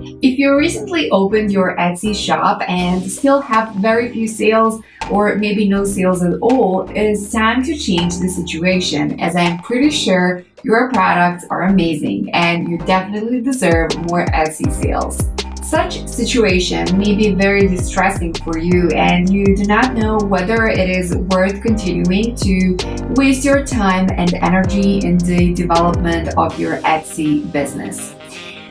If you recently opened your Etsy shop and still have very few sales or maybe no sales at all, it is time to change the situation, as I'm pretty sure your products are amazing and you definitely deserve more Etsy sales. Such situation may be very distressing for you and you do not know whether it is worth continuing to waste your time and energy in the development of your Etsy business.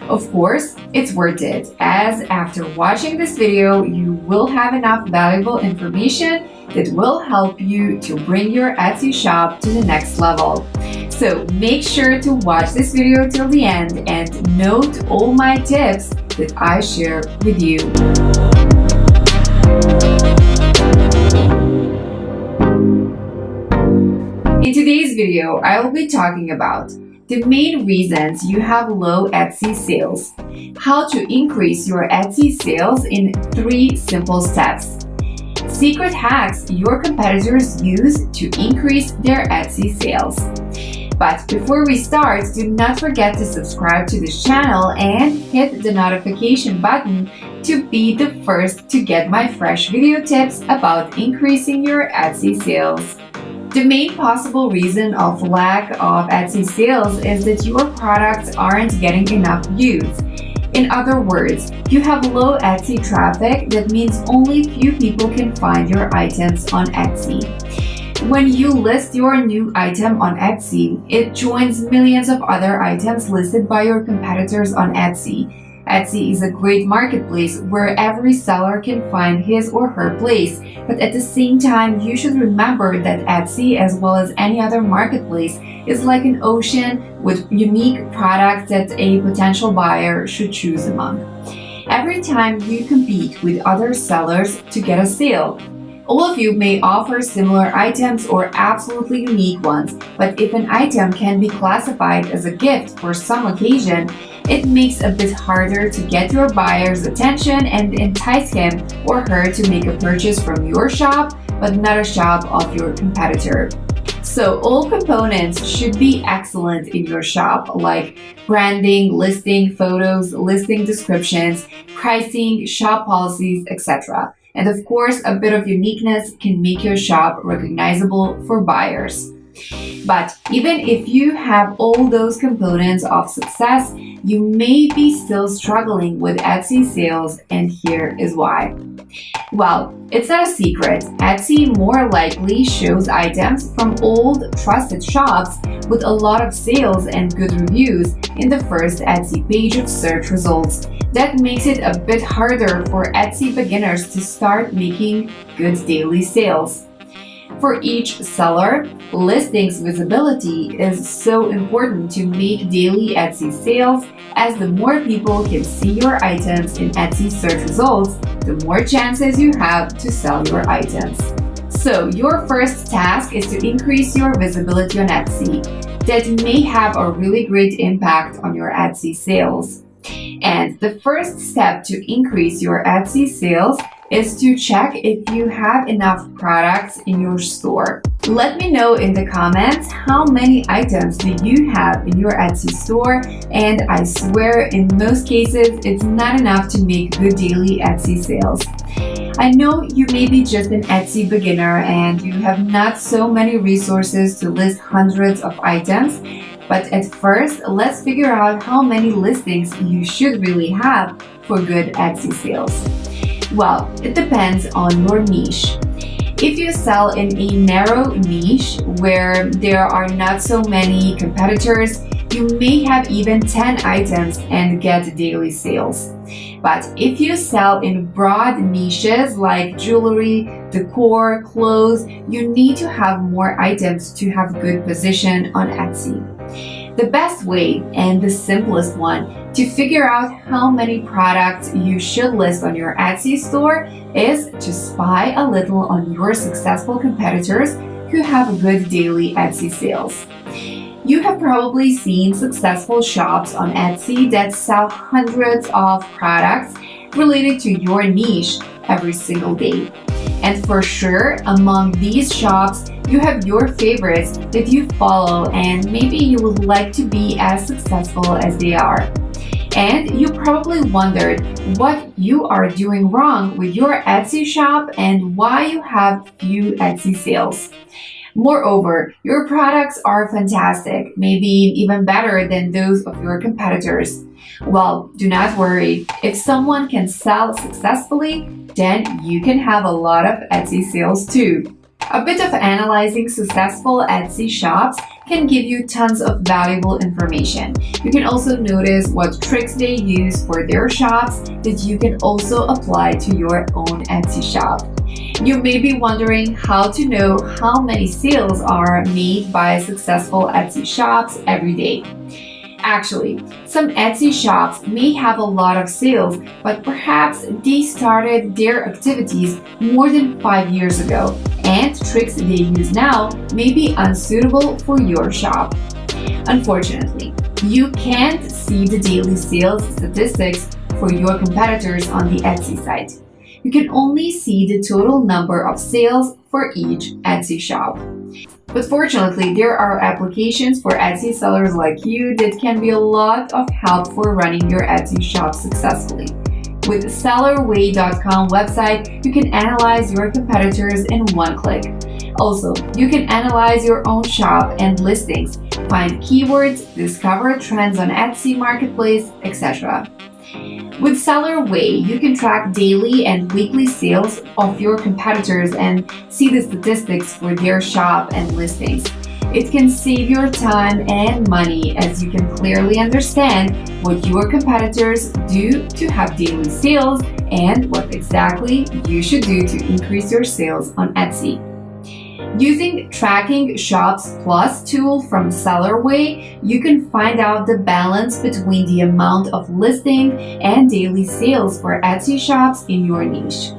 Of course, it's worth it, as after watching this video, you will have enough valuable information that will help you to bring your Etsy shop to the next level. So make sure to watch this video till the end and note all my tips that I share with you. In today's video, I will be talking about the main reasons you have low Etsy sales, how to increase your Etsy sales in 3 simple steps, secret hacks your competitors use to increase their Etsy sales. But before we start, do not forget to subscribe to this channel and hit the notification button to be the first to get my fresh video tips about increasing your Etsy sales. The main possible reason of lack of Etsy sales is that your products aren't getting enough views. In other words, you have low Etsy traffic. That means only few people can find your items on Etsy. When you list your new item on Etsy, it joins millions of other items listed by your competitors on Etsy. Etsy is a great marketplace where every seller can find his or her place, but at the same time, you should remember that Etsy, as well as any other marketplace, is like an ocean with unique products that a potential buyer should choose among. Every time you compete with other sellers to get a sale, all of you may offer similar items or absolutely unique ones, but if an item can be classified as a gift for some occasion, it makes a bit harder to get your buyer's attention and entice him or her to make a purchase from your shop, but not a shop of your competitor. So all components should be excellent in your shop, like branding, listing photos, listing descriptions, pricing, shop policies, etc. And of course, a bit of uniqueness can make your shop recognizable for buyers. But even if you have all those components of success, you may be still struggling with Etsy sales, and here is why. Well, it's not a secret. Etsy more likely shows items from old, trusted shops with a lot of sales and good reviews in the first Etsy page of search results. That makes it a bit harder for Etsy beginners to start making good daily sales. For each seller, listings visibility is so important to make daily Etsy sales, as the more people can see your items in Etsy search results, the more chances you have to sell your items. So your first task is to increase your visibility on Etsy. That may have a really great impact on your Etsy sales. And the first step to increase your Etsy sales is to check if you have enough products in your store. Let me know in the comments how many items do you have in your Etsy store, and I swear in most cases it's not enough to make good daily Etsy sales. I know you may be just an Etsy beginner and you have not so many resources to list hundreds of items, but at first, let's figure out how many listings you should really have for good Etsy sales. Well, it depends on your niche. If you sell in a narrow niche where there are not so many competitors, you may have even 10 items and get daily sales. But if you sell in broad niches like jewelry, decor, clothes, you need to have more items to have good position on Etsy. The best way and the simplest one to figure out how many products you should list on your Etsy store is to spy a little on your successful competitors who have good daily Etsy sales. You have probably seen successful shops on Etsy that sell hundreds of products related to your niche every single day. And for sure, among these shops, you have your favorites that you follow and maybe you would like to be as successful as they are. And you probably wondered what you are doing wrong with your Etsy shop and why you have few Etsy sales. Moreover, your products are fantastic, maybe even better than those of your competitors. Well, do not worry. If someone can sell successfully, then you can have a lot of Etsy sales too. A bit of analyzing successful Etsy shops can give you tons of valuable information. You can also notice what tricks they use for their shops that you can also apply to your own Etsy shop. You may be wondering how to know how many sales are made by successful Etsy shops every day. Actually, some Etsy shops may have a lot of sales, but perhaps they started their activities more than 5 years ago, and tricks they use now may be unsuitable for your shop. Unfortunately, you can't see the daily sales statistics for your competitors on the Etsy site. You can only see the total number of sales for each Etsy shop. But fortunately, there are applications for Etsy sellers like you that can be a lot of help for running your Etsy shop successfully. With SellerWay.com website, you can analyze your competitors in one click. Also, you can analyze your own shop and listings, find keywords, discover trends on Etsy Marketplace, etc. With SellerWay, you can track daily and weekly sales of your competitors and see the statistics for their shop and listings. It can save your time and money as you can clearly understand what your competitors do to have daily sales and what exactly you should do to increase your sales on Etsy. Using Tracking Shops Plus tool from SellerWay, you can find out the balance between the amount of listing and daily sales for Etsy shops in your niche.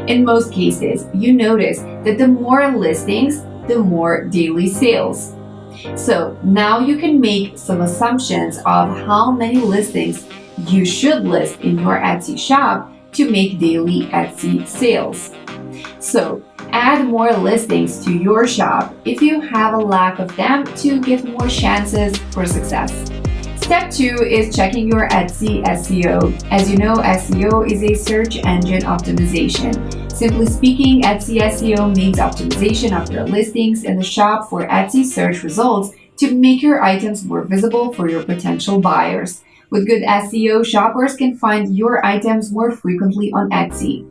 In most cases, you notice that the more listings, the more daily sales. So now you can make some assumptions of how many listings you should list in your Etsy shop to make daily Etsy sales. So add more listings to your shop if you have a lack of them to get more chances for success. Step 2 is checking your Etsy SEO. As you know, SEO is a search engine optimization. Simply speaking, Etsy SEO means optimization of your listings in the shop for Etsy search results to make your items more visible for your potential buyers. With good SEO, shoppers can find your items more frequently on Etsy.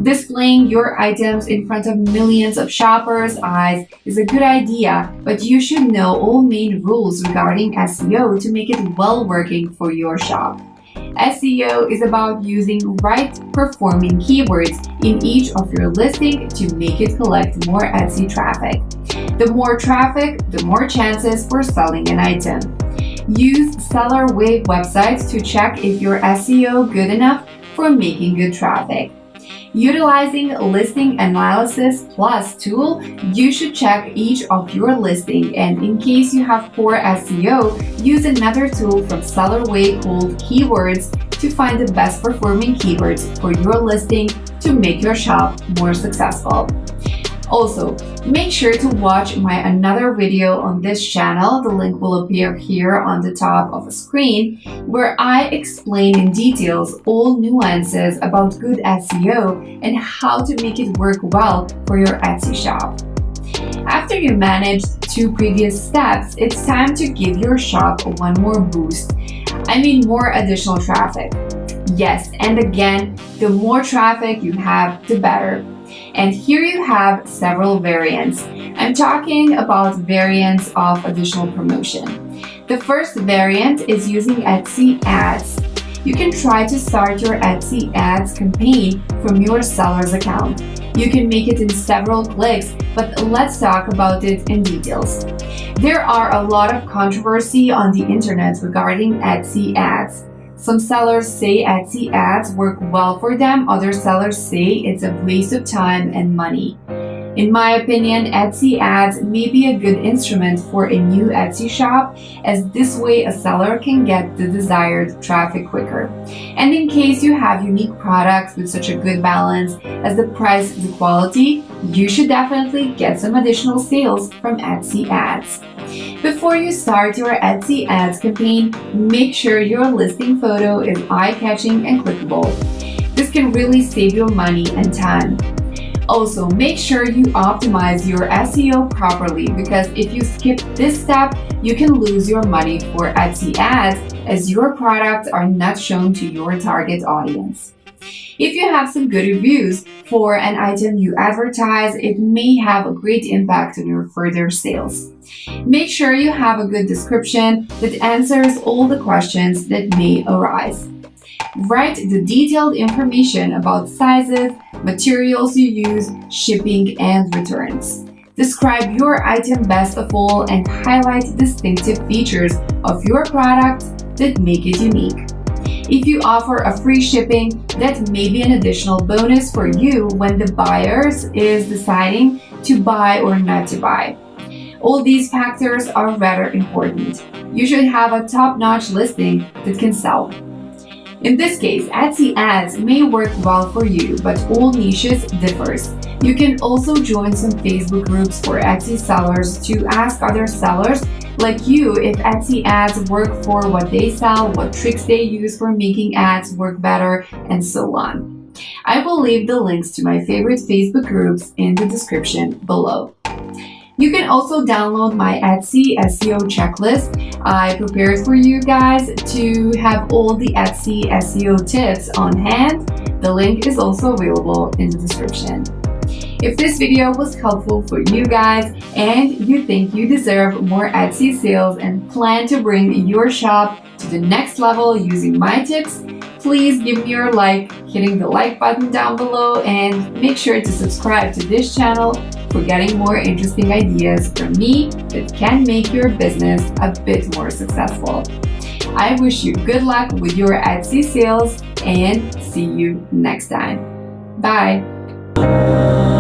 Displaying your items in front of millions of shoppers' eyes is a good idea, but you should know all main rules regarding SEO to make it well working for your shop. SEO is about using right performing keywords in each of your listing to make it collect more Etsy traffic. The more traffic, the more chances for selling an item. Use SellerWay websites to check if your SEO good enough for making good traffic. Utilizing Listing Analysis Plus tool, you should check each of your listing, and in case you have poor SEO, use another tool from SellerWay called Keywords to find the best performing keywords for your listing to make your shop more successful. Also, make sure to watch my another video on this channel. The link will appear here on the top of the screen, where I explain in details all nuances about good SEO and how to make it work well for your Etsy shop. After you managed 2 previous steps, it's time to give your shop one more boost. More additional traffic. Yes, and again, the more traffic you have, the better. And here you have several variants. I'm talking about variants of additional promotion. The first variant is using Etsy Ads. You can try to start your Etsy Ads campaign from your seller's account. You can make it in several clicks, but let's talk about it in details. There are a lot of controversy on the internet regarding Etsy Ads. Some sellers say Etsy Ads work well for them, other sellers say it's a waste of time and money. In my opinion, Etsy Ads may be a good instrument for a new Etsy shop, as this way a seller can get the desired traffic quicker. And in case you have unique products with such a good balance as the price to quality, you should definitely get some additional sales from Etsy Ads. Before you start your Etsy ads campaign, make sure your listing photo is eye-catching and clickable. This can really save you money and time. Also, make sure you optimize your SEO properly, because if you skip this step, you can lose your money for Etsy ads as your products are not shown to your target audience. If you have some good reviews for an item you advertise, it may have a great impact on your further sales. Make sure you have a good description that answers all the questions that may arise. Write the detailed information about sizes, materials you use, shipping, and returns. Describe your item best of all and highlight distinctive features of your product that make it unique. If you offer a free shipping, that may be an additional bonus for you when the buyer is deciding to buy or not to buy. All these factors are rather important. You should have a top-notch listing that can sell. In this case, Etsy ads may work well for you, but all niches differs. You can also join some Facebook groups for Etsy sellers to ask other sellers like you if Etsy ads work for what they sell, what tricks they use for making ads work better, and so on. I will leave the links to my favorite Facebook groups in the description below. You can also download my Etsy SEO checklist I prepared for you guys to have all the Etsy SEO tips on hand. The link is also available in the description. If this video was helpful for you guys and you think you deserve more Etsy sales and plan to bring your shop to the next level using my tips, please give me your like, hitting the like button down below, and make sure to subscribe to this channel for getting more interesting ideas from me that can make your business a bit more successful. I wish you good luck with your Etsy sales and see you next time. Bye!